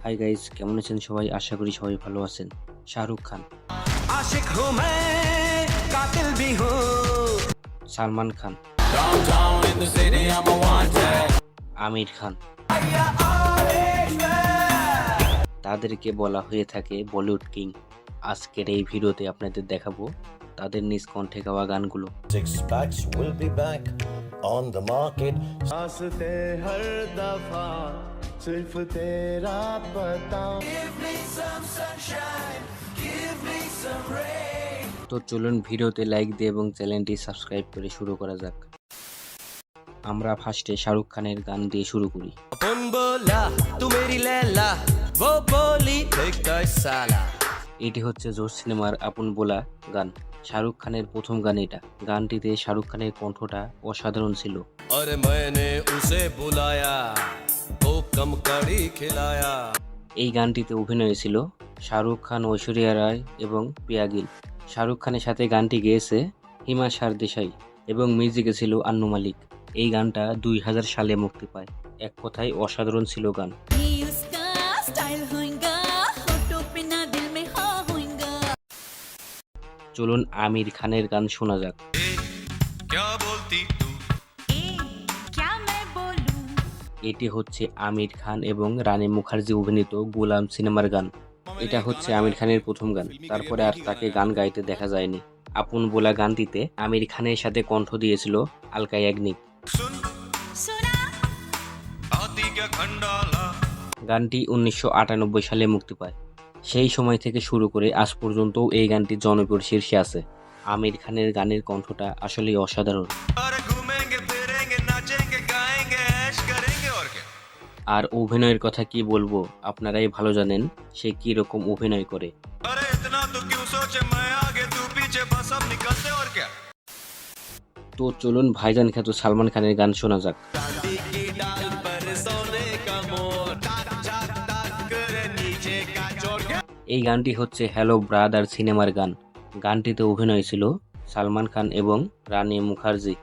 Hi guys, কেমন আছেন সবাই? আশা করি সবাই ভালো আছেন। শাহরুখ খান, आशिक हूँ मैं कातिल भी हूँ সালমান খান, আমির খান, তাদেরকে বলা হয়ে থাকে বলিউড কিং। আজকের এই ভিডিওতে আপনাদের দেখাবো তাদের নিজ কণ্ঠে গাওয়া গানগুলো। Six packs will be back on the market. हंसते हर दफा सिर्फ तेरा पता। তো চলুন ভিডিওতে লাইক দিয়ে এবং চ্যানেলটি সাবস্ক্রাইব করে শুরু করা যাক। আমরা ফার্স্টে শাহরুখ খানের গান দিয়ে শুরু করি। अपन बोला तू मेरी लैला वो बोली देखता साला এটি হচ্ছে জোশ সিনেমার আপন বোলা গান। শাহরুখ খানের প্রথম গান এটা। গানটিতে শাহরুখ খানের কণ্ঠটা অসাধারণ ছিল। और मैंने उसे बुलाया वो कम कड़ी खिलाया এই গানটিতে অভিনয় ছিল শাহরুখ খান, ঐশ্বরিয়া রায় এবং প্রিয়া গিল। শাহরুখ খানের সাথে গানটি গেয়েছে হিমা সারদেশাই এবং মিউজিকে ছিল আন্নু মালিক। এই গানটা 2000 সালে মুক্তি পায়। এক কথায় অসাধারণ ছিল গান। ये उसका स्टाइल होएगा होठों पे ना दिल में हाँ होएगा। চলুন আমির খানের গান শোনা যাক। क्या बोलती तू ए क्या मैं बोलूं এটি হচ্ছে আমির খান এবং রানী মুখার্জি অভিনীত গোলাম সিনেমার গান। এটা হচ্ছে আমির খানের প্রথম গান। তারপরে আর তাকে গান গাইতে দেখা যায়নি। আপন বোলা গানটিতে আমির খানের সাথে কণ্ঠ দিয়েছিল আলকা ইয়াগনিক। सुन सुना आती क्या खंडाला গানটি 1998 সালে মুক্তি পায়। সেই সময় থেকে শুরু করে আজ পর্যন্ত এই গানটি জনপ্রিয় শীর্ষে আছে। আমির খানের গানের কণ্ঠটা আসলেই অসাধারণ। अरे घूमेंगे फिरेंगे नाचेंगे गाएंगे ऐश करेंगे और क्या আর অভিনয়ের কথা কি বলবো, আপনারাই ভালো জানেন সে কি রকম অভিনয় করে। अरे इतना तो क्यों सोचे मैं आगे तू पीछे बस अब निकलते और क्या তো চলুন ভাইজান খ্যাত সালমান খানের গান শোনা যাক। चांदी की डाल पर सोने का मोर टाक टाक टाक करे नीचे का चोर এই গানটি হচ্ছে হ্যালো ব্রাদার সিনেমার গান। গানটিতে অভিনয় ছিল সালমান খান এবং রানী মুখার্জি।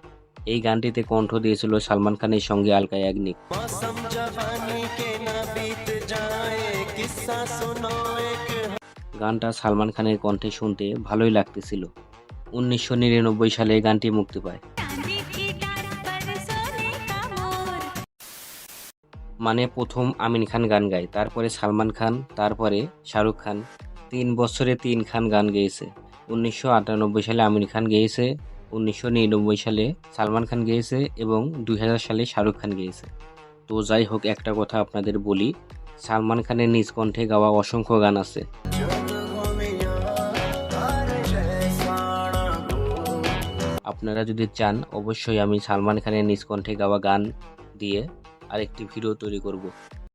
এই গানটিতে কণ্ঠ দিয়েছিল সালমান খানের সঙ্গে আলকা ইয়াগনিক। मौसम जवानी के ना बीत जाए किस्सा सुनो एक গানটা সালমান খানের কণ্ঠে শুনতে ভালোই লাগতেছিল। 1999 সালে গানটি মুক্তি পায়। चांदी की डाल पर सोने का मोर মানে প্রথম আমির খান গান গায়, তারপরে সালমান খান, তারপরে শাহরুখ খান। 3 বছরে 3 খান গান গেয়েছে। 1998 সালে আমির খান গেয়েছে, 1999 সালে সালমান খান গেয়েছে এবং 2000 সালে শাহরুখ খান গেয়েছে। তো যাই হোক, একটা কথা আপনাদের বলি, সালমান খানের নিজ কণ্ঠে গাওয়া অসংখ্য গান আছে। আপনারা যদি চান অবশ্যই আমি সালমান খানের নিজ কণ্ঠে গাওয়া গান দিয়ে আরেকটি ভিডিও তৈরি করব।